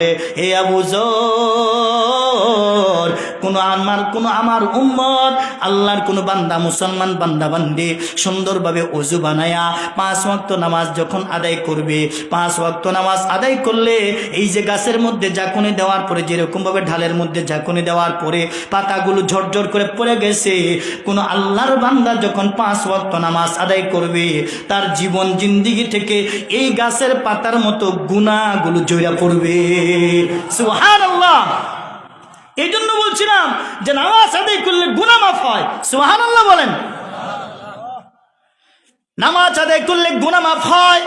হে আবু যর, কোন আমার উম্মত আল্লাহর কোন বান্দা মুসলমান বান্দা বান্দি সুন্দরভাবে ওযু বানায়া 5 ওয়াক্ত নামাজ যখন আদায় করবে, 5 ওয়াক্ত নামাজ আদায় করলে এই যে গাছের মধ্যে ঝাঁকুনি দেওয়ার পরে যেরকম ভাবে ঢালের মধ্যে ঝাঁকুনি দেওয়ার পরে পাতাগুলো ঝরঝর করে পড়ে গেছে, কোন আল্লাহর বান্দা যখন 5 ওয়াক্ত নামাজ আদায় করবে তার জীবন জিন্দেগি থেকে এই গাছের পাতার মতো গুনাহগুলো ঝরে পড়বে। সুবহানাল্লাহ। এই জন্য বলছিলাম যে নামাজ আদায় করলে গুনাহ মাফ হয়। সুবহানাল্লাহ বলেন। নামাজ আদায় করলে গুনাহ মাফ হয়।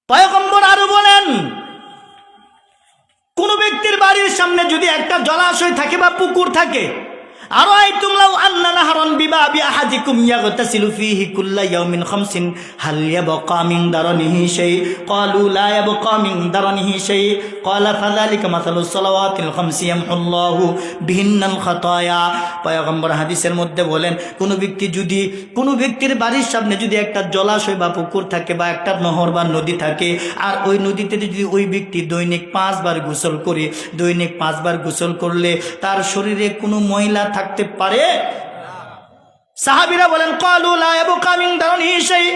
পয়গম্বর আরো বলেন, কোন ব্যক্তির বাড়ির সামনে যদি একটা জলাশয় থাকে বা পুকুর থাকে, আর আইতুম লাউ আন্না নাহরান বিবাবি আহাদিকুম ইয়াগতাসিলু ফীহি কুল্লা ইয়াউমিন 50 হাল ইয়াবকা মিন দারনিহি শাই ক্বালু লা ইয়াবকা মিন দারনিহি শাই ক্বালা ফাযালিকা মাসালুস সালাওয়াতিল 50 ইয়ামহুল্লাহু বিহিন্নাল খাতায়া। পয়গম্বর হাদিসের মধ্যে বলেন, কোন ব্যক্তির বাড়ির সামনে যদি একটা জলাশয় বা পুকুর থাকে বা একটা নহর বা নদী থাকে, আর ওই নদীতে যদি ওই ব্যক্তি দৈনিক 5 বার গোসল করে, দৈনিক 5 বার গোসল করলে তার শরীরে কোনো ময়লা থাকতে পারে? সাহাবীরা বলেন, ক্বালু লা ইয়াবকা মিন দারনিহি শাই।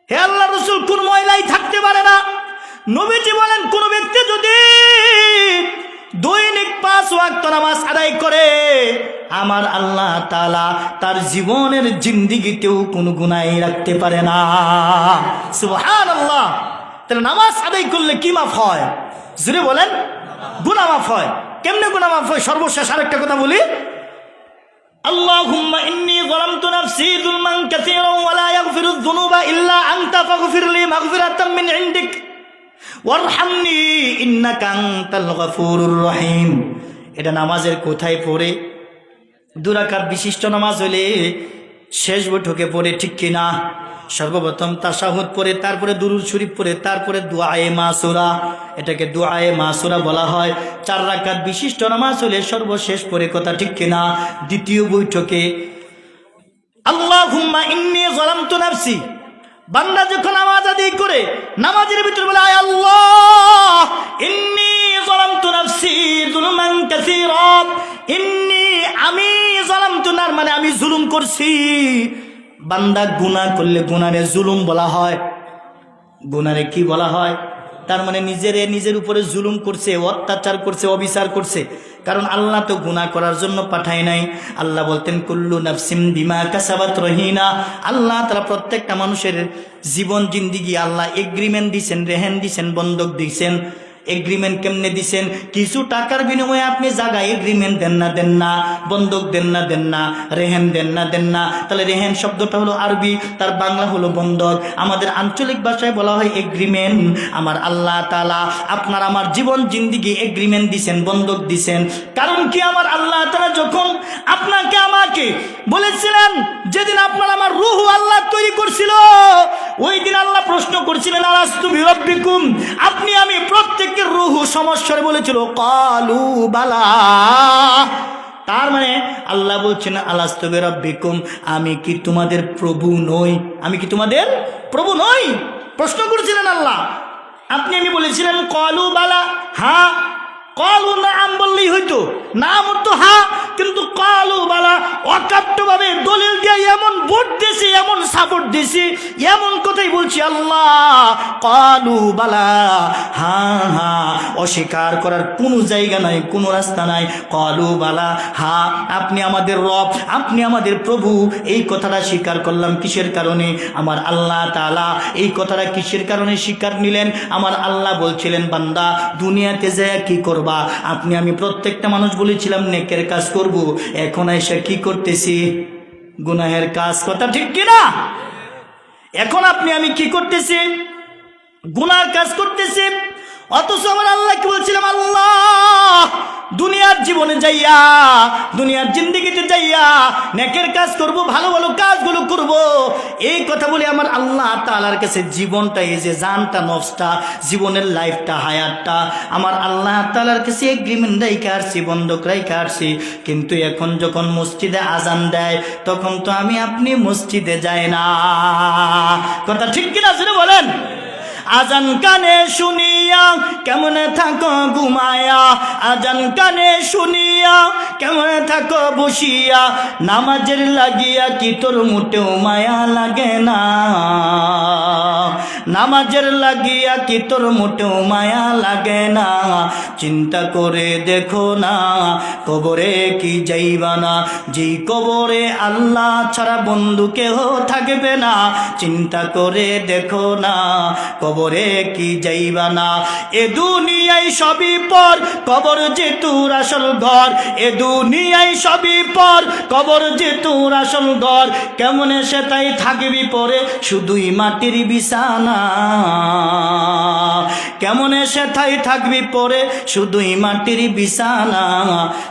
হে আল্লাহর রাসূল, কোন ময়লাই থাকতে পারে না। নবীজি বলেন, কোন ব্যক্তি যদি দৈনিক 5 ওয়াক্ত নামাজ আদায় করে, আমার আল্লাহ তাআলা তার জীবনের জিন্দেগিতেও কোনো গুনাহ রাখতে পারে না। সুবহানাল্লাহ। তাহলে নামাজ আদায় করলে কি মাফ হয়? জোরে বলেন। গুনাহ মাফ হয়। কেমনে গুনাহ মাফ হয়? সর্বশেষ আরেকটা কথা বলি, আল্লাহুম্মা ইন্নী যালামতু নাফসি যুলমান কাসীরান ওয়া লা ইয়াগফিরুয যুনুবা ইল্লা আনতা ফাগফিরলি মাগফিরাতাম মিন ইনদিক ওয়ারহামনি ইন্নাকা আনতাল গফুরুর রহিম। এটা নামাজের কোথায় পড়ে? 2 রাকাত বিশিষ্ট নামাজ হলে শেষ বৈঠকে পড়ে, ঠিক কিনা? সর্বপ্রথম তাশাহুদ পড়ে, তারপরে দুরূদ শরীফ পড়ে, তারপরে দুআয়ে মাসুরা, এটাকে দুআয়ে মাসুরা বলা হয়। 4 রাকাত বিশিষ্ট নামাজ হলে সর্বশেষ পড়ে, কথা ঠিক কিনা? দ্বিতীয় বৈঠকে আল্লাহুম্মা ইন্নী যালামতু নাফসি, বান্দা যখন নামাজ আদায় করে নামাজের ভিতরে বলে, আয় আল্লাহ ইন্নী যালামতু নাফসি যুলমান কাসীরা, আমি যালামতু নার মানে আমি জুলুম করছি। বান্দা গুনাহ করলে গুনারে জুলুম বলা হয়। গুনারে কি বলা হয়? তার মানে নিজের উপরে জুলুম করছে, অত্যাচার করছে, অবিচার করছে। কারণ আল্লাহ তো গুনাহ করার জন্য পাঠায় নাই। আল্লাহ বলতেন, কুল্লু নাফসিম বিমা কাসাবাত রহিনা। আল্লাহ তাআলা প্রত্যেকটা মানুষের জীবন জিন্দেগি আল্লাহ এগ্রিমেন্ট দিছেন, রেহেন দিছেন, বন্ধক দিছেন। এগ্রিমেন্ট কেমনে দিছেন? কিছু টাকার বিনিময়ে আপনি জায়গায় এগ্রিমেন্ট দেন না, বন্ধক দেন না, রেহেন দেন না। তাহলে রেহেন শব্দটা হলো আরবি, তার বাংলা হলো বন্ধক। আমাদের আঞ্চলিক ভাষায় বলা হয় এগ্রিমেন্ট। আমার আল্লাহ তাআলা আপনার আমার জীবন জিন্দেগি এগ্রিমেন্ট দিছেন, বন্ধক দিছেন। কারণ কি? আমার আল্লাহ তাআলা যখন আপনাকে আমাকে বলেছিলেন, যেদিন আপনার আমার রূহ আল্লাহ তৈরি করছিল, ওই দিন আল্লাহ প্রশ্ন করছিলেন, আলাস্তু বিরাব্বিকুম, আপনি আমি প্রত্যেকের রূহ সমস্যারে বলেছিল ক্বালু বালা। তার মানে আল্লাহ বলছেন, আলাস্তু বিরাব্বিকুম, আমি কি তোমাদের প্রভু নই? আমি কি তোমাদের প্রভু নই? প্রশ্ন করেছিলেন আল্লাহ। আপনি আমি বলেছিলেন ক্বালু বালা, হ্যাঁ। ক্বালু নাম বললেই হইতো, নাম হতো হ্যাঁ, কিন্তু ক্বালু বালা অকাট্যভাবে দলিল দিয়ে এমন ভোট দিয়েছি, এমন সাপোর্ট দিয়েছি, এমন কথাই বলছি আল্লাহ ক্বালু বালা, হ্যাঁ। অস্বীকার করার কোনো জায়গা নাই, কোনো রাস্তা নাই। ক্বালু বালা, হ্যাঁ আপনি আমাদের রব, আপনি আমাদের প্রভু। এই কথাটা স্বীকার করলাম কিসের কারণে? আমার আল্লাহ তাআলা এই কথাটা কিসের কারণে স্বীকার নিলেন? আমার আল্লাহ বলছিলেন, বান্দা দুনিয়াতে যায় কি করবা? আপনি আমি প্রত্যেকটা মানুষ বলেছিলাম নেকের কাজ করব, এখন এসে কি করতেছি? গুনাহের কাজ, কথা ঠিক কিনা? এখন আপনি আমি কি করতেছি? গুনার কাজ করতেছি। অথচ আমার আল্লাহ কি বলছিলাম, আল্লাহ দুনিয়ার জীবনে যাইয়া, দুনিয়ার জিন্দেগিতে যাইয়া নেকের কাজ করব, ভালো ভালো কাজগুলো করব। এই কথা বলে আমার আল্লাহ তাআলার কাছে জীবনটা, এই যে জানটা, নফসটা, জীবনের লাইফটা, হায়াতটা আমার আল্লাহ তাআলার কাছে এগ্রিমেন্ট রাইখা আসছি, বন্ধক রাইখা আসছি। কিন্তু এখন যখন মসজিদে আজান দেয়, তখন তো আমি আপনি মসজিদে যাই না, কথা ঠিক কিনা? শুনে বলেন। আজান কানে শুনিয়া কেমনে থাকো ঘুমায়া, আজান কানে শুনিয়া কেমনে থাকো বসিয়া, নামাজের লাগিয়া কি তোর মোটেও মায়া লাগে না, নামাজের লাগিয়া কি তোর মোটেও মায়া লাগে না। চিন্তা করে দেখো না কবরে কি যাইবা না, যেই কবরে আল্লাহ ছাড়া বন্ধু কেহ থাকবে না। চিন্তা করে দেখো না কবরে কি যাইবা না। এ দুনিয়ায় সবই পর, কবর যে তোর আসল ঘর, এ দুনিয়ায় সবই পর, কবর যে তোর আসল ঘর। কেমনে সে তাই থাকবি পরে শুধুই মাটির বিছানা, কেমনে সে তাই থাকবি পরে শুধুই মাটির বিছানা।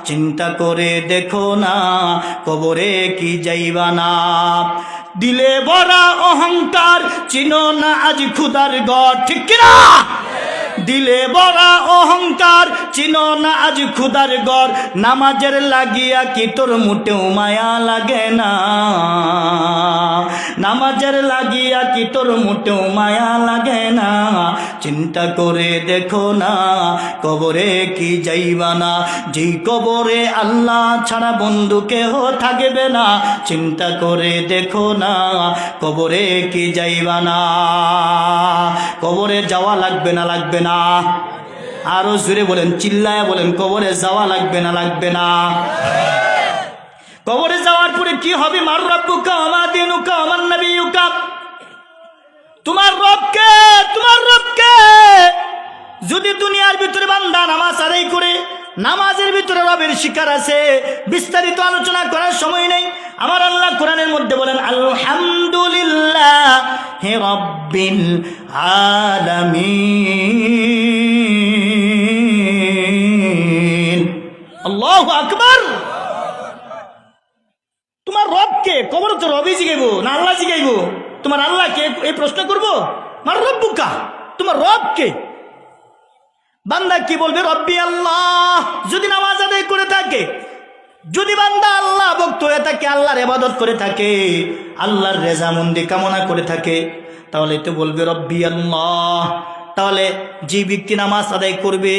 চিন্তা করে দেখো না কবরে কি যাইবা না। দিলে বড়া অহংকার, চিনো না আজ খুদার ঘর, ঠিক কিনা? দিলে বড়া অহংকার, চিনো না আজ খুদার ঘর। নামাজের লাগিয়া কি তোর মোটেও মায়া লাগে না, নামাজের লাগিয়া কি তোর মোটেও মায়া লাগে না। চিন্তা করে দেখো না কবরে কি যাইবা না, যেই কবরে আল্লাহ ছাড়া বন্ধু কেহ থাকবে না। চিন্তা করে দেখো না কবরে কি যাইবা না। কবরে যাওয়া লাগবে না, লাগবে না? আরো জোরে বলেন, চিল্লায় বলেন, কবরে যাওয়া লাগবে না, লাগবে না? কবরে যাওয়ার পরে কি হবে? মার রব্বুকা ওয়া মা দীনুকা ওয়া মান নাবিয়ুকা। তোমার রবকে, তোমার রবকে যদি দুনিয়ার ভিতরে বান্দা নামাজ আদায় করে, নামাজের ভিতরে রবের শিকার আছে, বিস্তারিত আলোচনা করার সময় নেই। আমার আল্লাহ কোরআনের মধ্যে বলেন আলহামদুলিল্লাহি রাব্বিল আলামিন। আল্লাহু আকবার। তোমার রবকে, কবর তো রবি জিগাইব না আল্লাহ জিগাইব? তোমার আল্লাহকে এই প্রশ্ন করবো? মার রব্বুকা, তোমার রবকে। বান্দা কি বলবে? রব্বি আল্লাহ। যদি নামাজ আদায় করে থাকে, যদি বান্দা আল্লাহ ভক্ত হয়ে থাকে, আল্লাহর ইবাদত করে থাকে, আল্লাহর রেজামন্দি কামনা করে থাকে, তাহলে তো বলবে রব্বি আল্লাহ। তাহলে যে ব্যক্তি নামাজ আদায় করবে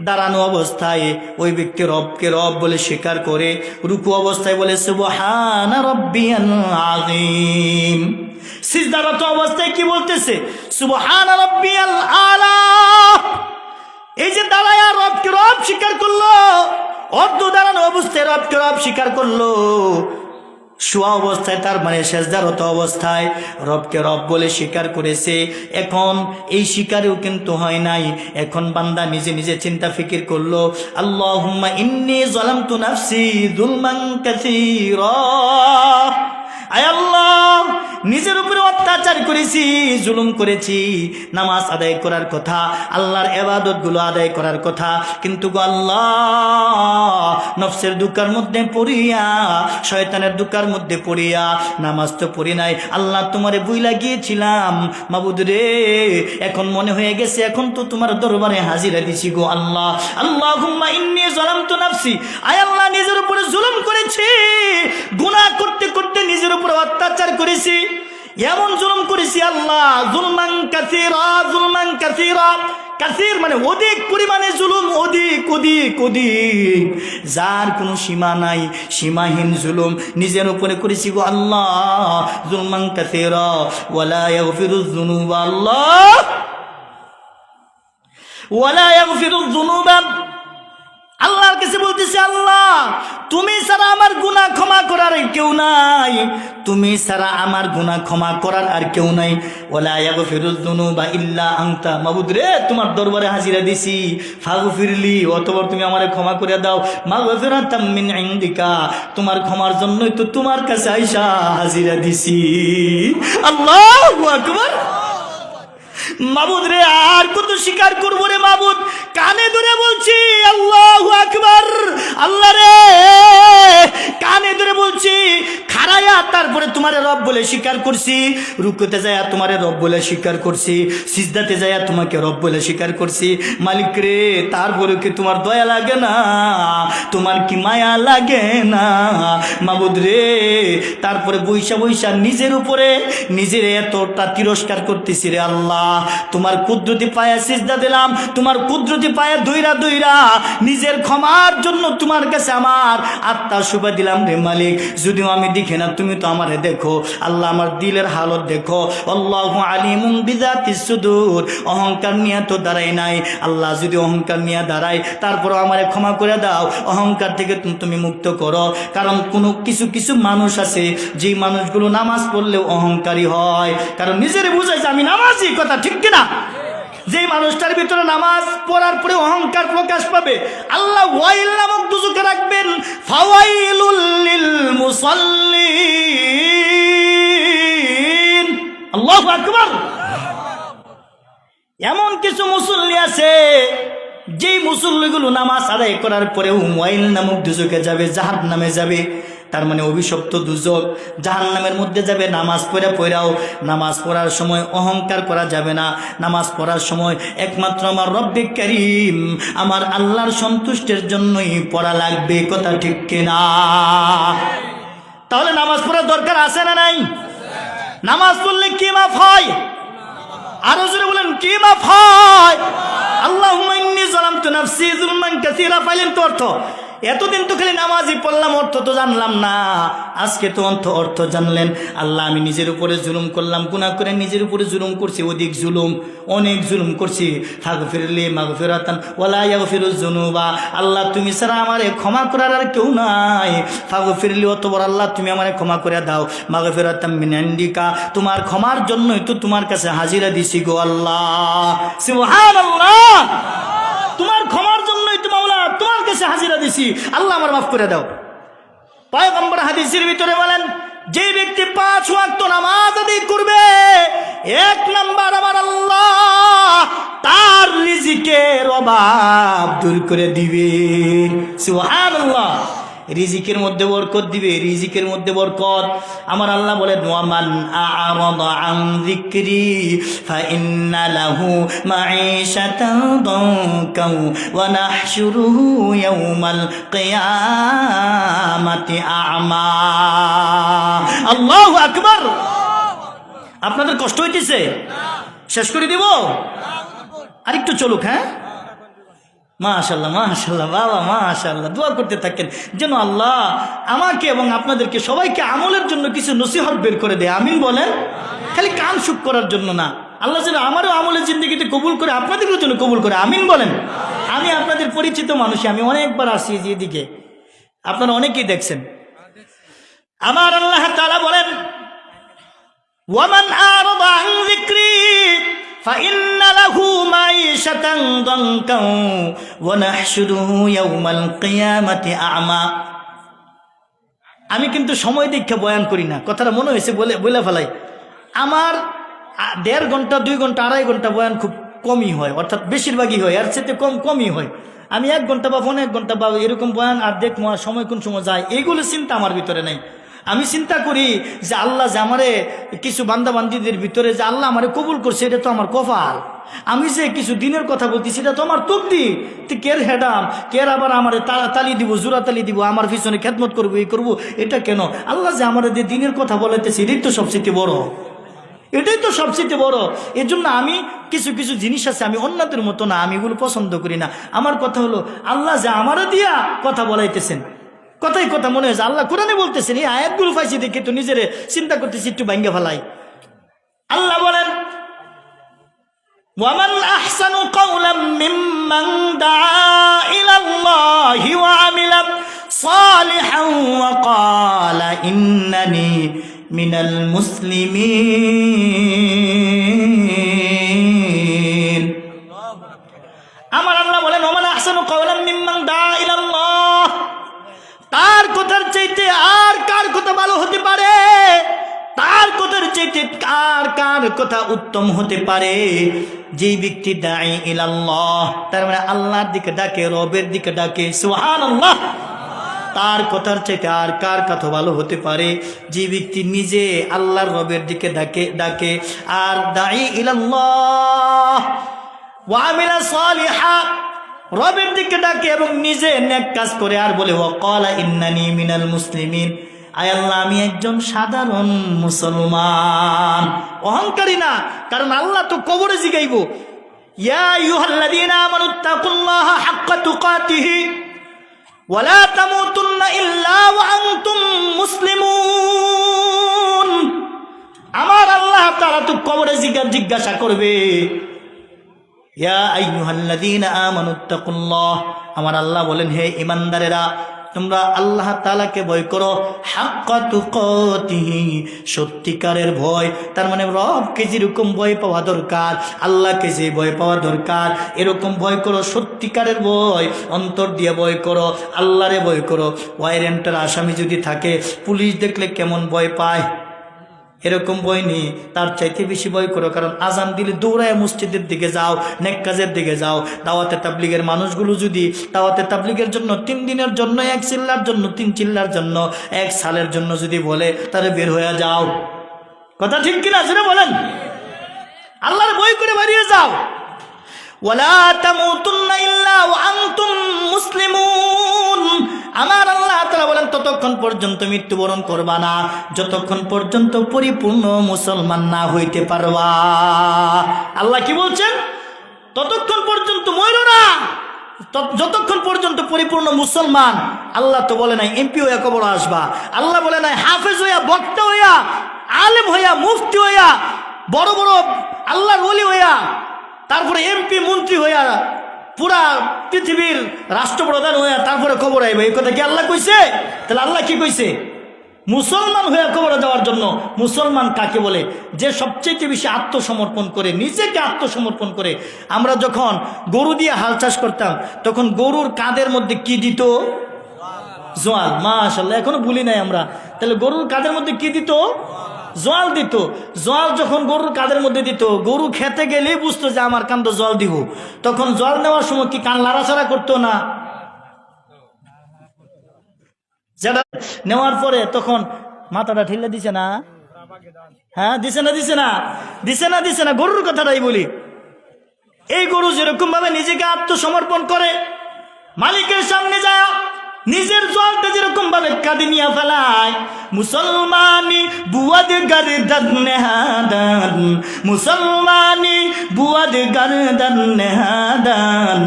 দাঁড়ানো অবস্থায়, ওই ব্যক্তি রবকে রব বলে স্বীকার করে, রুকু অবস্থায় বলে সুবহানা রাব্বিয়াল আযীম। সিজদারত অবস্থায় কি বলতেছে? সুবহানা রাব্বিয়াল আলা। এই যে দাঁড়ায়া রবকে রব স্বীকার করলো, অর্ধ দাঁড়ানো অবস্থায় রবকে রব স্বীকার করলো, শোয়া অবস্থায় তার মানে সেজদারত অবস্থায় রবকে রব বলে স্বীকার করেছে। এখন এই স্বীকারেও কিন্তু হয় নাই। এখন বান্দা নিজে নিজে চিন্তা ফিকির করলো, আল্লাহুম্মা ইন্নী যালামতু নাফসি যুলমান কাসীরা। আয় আল্লাহ, নিজের উপরে অত্যাচার করেছি, জুলুম করেছি। নামাজ আদায় করার কথা, আল্লাহর ইবাদত গুলো আদায় করার কথা, কিন্তু আল্লাহ নফসের দুকার মধ্যে পড়িয়া, শয়তানের দুকার মধ্যে পড়িয়া নামাজ তো পড়ি নাই। আল্লাহ তোমারে বুইলা গিয়েছিলাম মাবুদ রে, এখন মনে হয়ে গেছে এখন তো তোমার দরবারে হাজিরা দিছি গো আল্লাহ। আল্লাহুম্মা ইন্নী যালামতু নাফসি। আয় আল্লাহ, নিজের উপরে জুলুম করেছি, গুনাহ করতে করতে নিজের উপরে অত্যাচার করেছি, এমন জুলুম করেছি আল্লাহ, যুলমান কাসীরা, যুলমান কাসীরা। কাসীর মানে অধিক পরিমাণে জুলুম, অধিক অধিক অধিক, যার কোনো সীমা নাই, সীমাহীন জুলুম নিজের উপরে করেছি গো আল্লাহ। যুলমান কাসীরা ওয়ালা ইয়াগফিরুয যুনুবা, আল্লাহ ওয়ালা ইয়াগফিরুয যুনুবা। আল্লাহর কাছে বলতেছে, আল্লাহ তুমি ছাড়া আমার গুনাহ ক্ষমা করার কেউ নাই, তুমি ছাড়া আমার গুনাহ ক্ষমা করার আর কেউ নাই। ওয়ালা ইয়াগফিরুয যুনুবা ইল্লা আনতা। মাবুদ রে, তোমার দরবারে হাজিরা দিছি, ফাগফিরলি, অতঃপর তুমি আমারে ক্ষমা করে দাও। মাগফিরাতাম মিন ইনদিকা, তোমার ক্ষমার জন্যই তো তোমার কাছে আইসা হাজিরা দিছি। আল্লাহু আকবার। মাবুদ রে, আর কত স্বীকার করবো রে মাবুদ? কানে ধরে বলছি আল্লাহু আকবার। আল্লাহ রে, কানে ধরে বলছি, খাড়ায়া তার করার পরে তোমারে রব বলে স্বীকার করছি, রুকুতে যায় তোমারে রব বলে স্বীকার করছি, সিজদাতে যায় তোমাকে রব বলে স্বীকার করছি। মালিক রে, তারপরে কি তোমার দয়া লাগে না? তোমার কি মায়া লাগে না? মাবুদ রে, তারপরে বৈশা বৈশা নিজের উপরে নিজের এতটা তিরস্কার করতেছি রে আল্লাহ। তোমার কুদরতি পায়ে সিজদা দিলাম, তোমার কুদরতি পায়ে দইরা দইরা নিজের ক্ষমার জন্য তোমার কাছে আমার আত্মা শুভা দিলাম রে মালিক। যদিও আমি দেখি না, তুমি তো আমারে দেখো আল্লাহ, আমার দিলের হালত দেখো। আল্লাহু আলিমুন বিযাতিস সুদূর। অহংকার নিয়ে তো দাঁড়াই নাই আল্লাহ, যদি অহংকার নিয়ে দাঁড়াই তারপরও আমারে ক্ষমা করে দাও, অহংকার থেকে তুমি মুক্ত করো। কারণ কোনো কিছু কিছু মানুষ আছে যেই মানুষগুলো নামাজ পড়লেও অহংকারী হয়, কারণ নিজের বুঝাইছে আমি নামাজি, কথা ঠিক কিনা? যেই মানুষটার ভিতরে নামাজ পড়ার পরে অহংকার প্রকাশ পাবে, আল্লাহ ওয়াইল নামক দুজকে রাখবেন, ফাওয়াইলুল লিল মুসাল্লিন। আল্লাহু আকবার। এমন কিছু মুসল্লি আছে যেই মুসল্লিগুলো নামাজ আদায় করার পরেও ওয়াইল নামক দুজকে যাবে, জাহান্নামে যাবে। তার মানে অভিশপ্ত দুজক, জাহান্নামের মধ্যে যাবে। নামাজ পড়াও, নামাজ পড়ার সময় অহংকার করা যাবে না। নামাজ পড়ার সময় একমাত্র আমার রব্বে কারীম, আমার আল্লাহর সন্তুষ্টের জন্যই পড়া লাগবে, কথা ঠিক কিনা? তাহলে নামাজ পড়ার দরকার আছে না নাই? নামাজ পড়লে কি মাফ হয়? আরো জোরে বলেন, কি মাফ হয়? আল্লাহুম্মা ইন্নী যালামতু নাফসি যুলমান কাসীরা। পাইলেন তো অর্থ? এতদিন তো খালি নামাজই পড়লাম, অর্থ তো জানলাম না। আজকে তো অর্থ জানলেন। আল্লাহ, আমি নিজের উপরে জুলুম করলাম, গুনাহ করে নিজের উপরে জুলুম করছি, অধিক জুলুম, অনেক জুলুম করছি। ফাগফিরলি মাগফিরাতান ওয়ালা ইয়াগফিরুজ যুনুবা। আল্লাহ, তুমি ছাড়া আমারে ক্ষমা করার আর কেউ নাই। ফাগফিরলি, অত বড় আল্লাহ, তুমি আমারে ক্ষমা করে দাও। মাগফিরাতাম মিন ইনদিকা, তোমার ক্ষমার জন্যই তো তোমার কাছে হাজিরা দিছি গো আল্লাহ। সুবহানাল্লাহ। তোমার ক্ষমার জন্যই তো মাওলা তোমার কাছে হাজিরা দিছি, আল্লাহ আমার মাফ করে দাও। পয়গম্বর হাদিসের ভিতরে বলেন, যে ব্যক্তি 5 ওয়াক্ত নামাজ আদায় করবে, 1 নাম্বার আমার আল্লাহ তার রিজিকের অভাব দূর করে দিবে। সুবহানাল্লাহ। রিজিকের মধ্যে বরকত দিবে, রিজিকের মধ্যে বরকত। আমার আল্লাহ বলেন, ওয়ামান আ'রাদা আন যিকরি ফাইন্না লাহু মাঈশাতান দানকাও ওয়া নাহশুরুহু ইয়াওমাল কিয়ামাতি আ'মা। আল্লাহু আকবার। আপনাদের কষ্ট হইতেছে? শেষ করে দিব? আরেকটু চলুক। হ্যাঁ, মাশাআল্লাহ মাশাআল্লাহ বাবা, মাশাআল্লাহ। দোয়া করতে থাকেন যেন আল্লাহ আমাকে এবং আপনাদেরকে সবাইকে আমলের জন্য কিছু নসিহত বের করে দেয়। আমিন বলেন। খালি কান সুখ করার জন্য না, আল্লাহ যেন আমারও আমলের জিন্দগিতে কবুল করে, আপনাদেরও জন্য কবুল করে। আমিন বলেন। আমি আপনাদের পরিচিত মানুষ, আমি অনেকবার আসছি এদিকে, আপনারা অনেকেই দেখছেন। আমার আল্লাহ তাআলা বলেন, ওয়ামান আ'রাদা আন যিকরি ফাইন্না লাহু মাঈশাতান দানকাও ওয়া নাহশুরুহু ইয়াওমাল কিয়ামাতি আ'মা। আমি কিন্তু সময় দেখে বয়ান করি না, কথাটা মনে হয়েছে বলে ফেলাই। আমার 1.5 ঘন্টা 2 ঘন্টা 2.5 ঘন্টা বয়ান খুব কমই হয়, অর্থাৎ বেশিরভাগই হয়, আর সাথে কমই হয়। আমি 1 ঘন্টা বা 1.5 ঘন্টা বা এরকম বয়ান আর দেখবো, সময় কোন সময় যায় এইগুলো চিন্তা আমার ভিতরে নাই। আমি চিন্তা করি যে আল্লাহ যে আমারে কিছু বান্দাবান্দিদের ভিতরে যে আল্লাহ আমারে কবুল করছে, এটা তো আমার কপাল। আমি যে কিছু দিনের কথা বলছি, সেটা তো আমার তকদির। কের হেডাম, কের আবার আমারে তালি দিব, জোড়া তালি দিব, আমার পিছনে খেদমত করবো, এই করবো, এটা কেন? আল্লাহ যে আমারে যে দিনের কথা বলাইতেছে, এটাই তো সবচেয়ে বড়, এটাই তো সবচেয়ে বড়। এর জন্য আমি কিছু কিছু জিনিস আছে, আমি অন্যদের মতো না, আমি এগুলো পছন্দ করি না। আমার কথা হলো, আল্লাহ যে আমারে দিয়া কথা বলাইতেছেন, কথাই কথা মনে হয়েছে আল্লাহ কোরআনে বলতেছেন। এই আয়াতগুলো পাইছি দেখে তো নিজের চিন্তা করতেছি, একটু ভাঙ্গে ফেলাই। আল্লাহ বলেন, ওয়ামান আহসানু কাওলাম মিম্মান দাআ ইলাল্লাহি ওয়া আমিলা সালিহান ওয়া ক্বালা ইন্নানি মিনাল মুসলিমিন। আমার আল্লাহ বলেন, ওয়ামান আহসানু কাওলাম মিম্মান দাআ ইলাল্লাহ। তার কথার চাইতে আর কার কথা ভালো হতে পারে? তার কথার চাইতে কার কথা উত্তম হতে পারে? যেই ব্যক্তি দাঈ ইলাল্লাহ, তার মানে আল্লাহর দিকে ডাকে, রবের দিকে ডাকে। সুবহানাল্লাহ। তার কথার চাইতে আর কার কথা ভালো হতে পারে? যে ব্যক্তি নিজে আল্লাহর রবের দিকে ডাকে আর দাঈ ইলাল্লাহ ওয়া আমিলা সালিহা, রবের দিকে ডাকে এবং নিজে নেক কাজ করে আর বলে ওয়াকালা ইন্নানি মিনাল মুসলিমিন, আয় আল্লাহ আমি একজন সাধারণ মুসলমান। অহংকারী না, কারণ আল্লাহ তো কবরে জিগাইব ইয়া আইয়ুহাল্লাযীনা আমানুত্তাকুল্লাহা হাক্কা তুকাতিহি ওয়া লা তামুতুন্না ইল্লা ওয়া আনতুম মুসলিমুন। আমার আল্লাহ তাআলা তো কবরে জিজ্ঞাসা করবে ইয়া আইয়ুহাল্লাযীনা আমানুত্তাকুল্লাহ, আমার আল্লাহ বলেন হে ঈমানদারেরা তোমরা আল্লাহ তাআলাকে ভয় করো, হাক্কা তুকাতিহি, সত্যিকারের ভয়। তার মানে রবকে যেরকম ভয় পাওয়া দরকার, আল্লাহকে যে ভয় পাওয়া দরকার, এরকম ভয় করো, সত্যিকারের ভয়, অন্তর দিয়ে ভয় করো, আল্লাহরে ভয় করো। ওয়ারেন্টের আসামি যদি থাকে, পুলিশ দেখলে কেমন ভয় পায়, এরকম ভয় নেই, তার চাইতে বেশি ভয় করো। কারণ আজান দিলে দৌড়ায় মসজিদের দিকে যাও, নেক কাজের দিকে যাও। দাওয়াতে তাবলীগের মানুষগুলো যদি দাওয়াতে তাবলীগের জন্য 3 দিনের জন্য, 1 চিল্লার জন্য, 3 চিল্লার জন্য, 1 সালের জন্য যদি বলে, তাহলে বের হয়ে যাও। কথা ঠিক কিনা সেটা বলেন? আল্লাহর ভয় করে বেরিয়ে যাও। ওয়ালা তামুতুন্না ইল্লা ওয়া আনতুম মুসলিমুন। আমার আল্লাহ তাআলা বলেন ততক্ষণ পর্যন্ত মৃত্যুবরণ করবা না যতক্ষণ পর্যন্ত পরিপূর্ণ মুসলমান না হইতে পারবা। আল্লাহ কি বলছেন? ততক্ষণ পর্যন্ত মরো না যতক্ষণ পর্যন্ত পরিপূর্ণ মুসলমান। আল্লাহ তো বলে নাই এমপি হইয়া কবর আসবা, আল্লাহ বলে নাই হাফেজ হইয়া, বক্তা হইয়া, আলেম হইয়া, মুফতি হইয়া, বড় বড় আল্লাহর ওলি হইয়া, তারপরে এমপি মন্ত্রী হইয়া, পুরা পৃথিবীর রাষ্ট্রপ্রধান হইয়া তারপরে কবর আইবে। এই কথা কি আল্লাহ কইছে? তাহলে আল্লাহ কি কইছে? মুসলমান হইয়া কবরে যাওয়ার জন্য। মুসলমান কাকে বলে? যে সবচেয়ে বেশি আত্মসমর্পণ করে, নিজেকে আত্মসমর্পণ করে। আমরা যখন গরু দিয়ে হাল চাষ করতাম, তখন গরুর কাঁধের মধ্যে কি দিত? জোয়াল। মাশাআল্লাহ, এখনো ভুলি নাই আমরা। তাহলে গরুর কাঁধের মধ্যে কি দিত? জল দিত। জল যখন গরুর কাঁধের মধ্যে দিত, গরু খেতে গেলেই বুঝতো যে আমার কান তো জল দিব। তখন জল নেওয়ার সময় কি কান লাড়াচাড়া করতো না? যেটা নেওয়ার পরে তখন মাথাটা ঠেলে দিছে না? হ্যাঁ, দিছে না? দিছে না? দিছে না? দিছে না? গরুর কথাটাই বলি। এই গরু যেরকম ভাবে নিজেকে আত্মসমর্পণ করে, মালিকের সামনে যায় নিজের জলটা যেরকম ভাবে কাঁধে নিয়ে ফেলায়, মুসলমানি বুয়াদ গর্দন নেহাদান, মুসলমানি বুয়াদ গর্দন নেহাদান,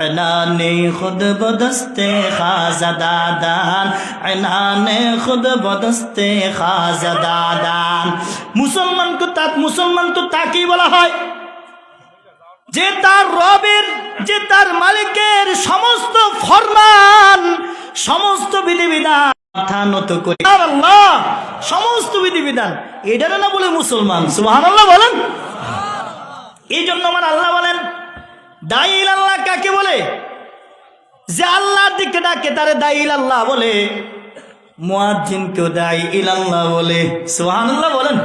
এলানে খুদ বদস্তে খাজাদাদান, এলানে খুদ বদস্তে খাজাদাদান। মুসলমান তো তাকেই বলা হয় যে তার রবের, যে তার মালিকের সমস্ত ফরমান, সমস্ত বিধিবিধান মাথা নত করে আল্লাহ, সমস্ত বিধিবিধান, এটারও না বলে মুসলমান। সুবহানাল্লাহ বলেন। এই জন্য আমার আল্লাহ বলেন দাঈ ইলাল্লাহ কাকে বলে? যে আল্লাহর দিকে ডাকে তারে দাঈ ইলাল্লাহ বলে। মুয়াজ্জিনকেও দাঈ ইলাল্লাহ বলে। সুবহানাল্লাহ বলেন।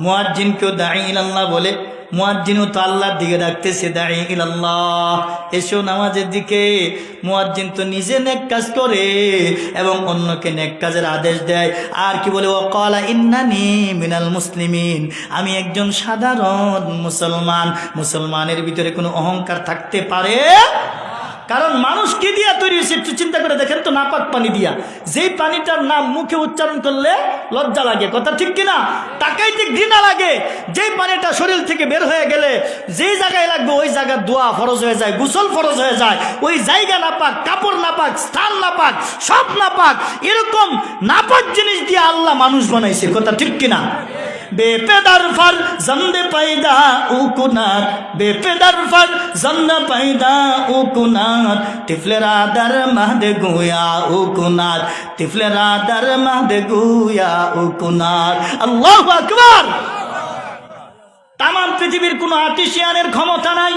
মুয়াজ্জিনকেও দাঈ ইলাল্লাহ বলে। মুয়াজ্জিনও তো আল্লাহর দিকে ডাকতেছে, দাঈ ইলাল্লাহ, এসো নামাজের দিকে। মুয়াজ্জিন তো নিজে নেক কাজ করে এবং অন্যকে নেক কাজের আদেশ দেয়। আর কি বলে? ওয়াকালা ইন্নানি মিনাল মুসলিমিন, আমি একজন সাধারণ মুসলমান। মুসলমানের ভিতরে কোনো অহংকার থাকতে পারে? কারণ মানুষ কি দিয়া তৈরি হয়েছে একটু চিন্তা করে দেখেন তো, নাপাক পানি দিয়া। যেই পানিটার নাম মুখে উচ্চারণ করলে লজ্জা লাগে, কথা ঠিক কিনা? তাকাইতে ঘৃণা লাগে। যেই পানিটা শরীর থেকে বের হয়ে গেলে যেই জায়গায় লাগবে ওই জায়গার দোয়া ফরজ হয়ে যায়, গোসল ফরজ হয়ে যায়। ওই জায়গা নাপাক, কাপড় নাপাক, স্থান নাপাক, সব নাপাক। এরকম নাপাক জিনিস দিয়ে আল্লাহ মানুষ বানাইছে, কথা ঠিক কিনা? বেপেদার ফর জন্দে পয়দা উকুনার, বেপেদার ফর জন্দে পয়দা উকুনার, তিফলেরা দার মাহদে গুয়া উকুনার, তিফলেরা দার মাহদে গুয়া উকুনার। আল্লাহু আকবার। তামাম পৃথিবীর কোনো আর্টিসিয়ানের ক্ষমতা নাই,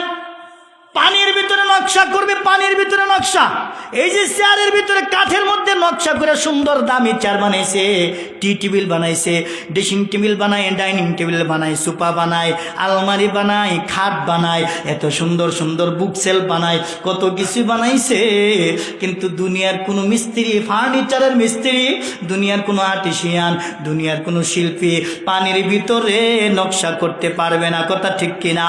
পানির ভিতরে নকশা করবে, পানির ভিতরে নকশা। এই যে চেয়ারের ভিতরে কাঠের মধ্যে নকশা করে সুন্দর দামি চেয়ার বানাইছে, টি টেবিল বানাইছে, ড্রেসিং টেবিল বানায়, ডাইনিং টেবিল বানায়, সোফা বানায়, আলমারি বানায়, খাট বানায়, এত সুন্দর সুন্দর বুক সেলফ বানায়, কত কিছু বানাইছে। কিন্তু দুনিয়ার কোনো মিস্ত্রি, ফার্নিচারের মিস্ত্রি, দুনিয়ার কোনো আর্টিসিয়ান, দুনিয়ার কোনো শিল্পী পানির ভিতরে নকশা করতে পারবে না। কথা ঠিক কিনা?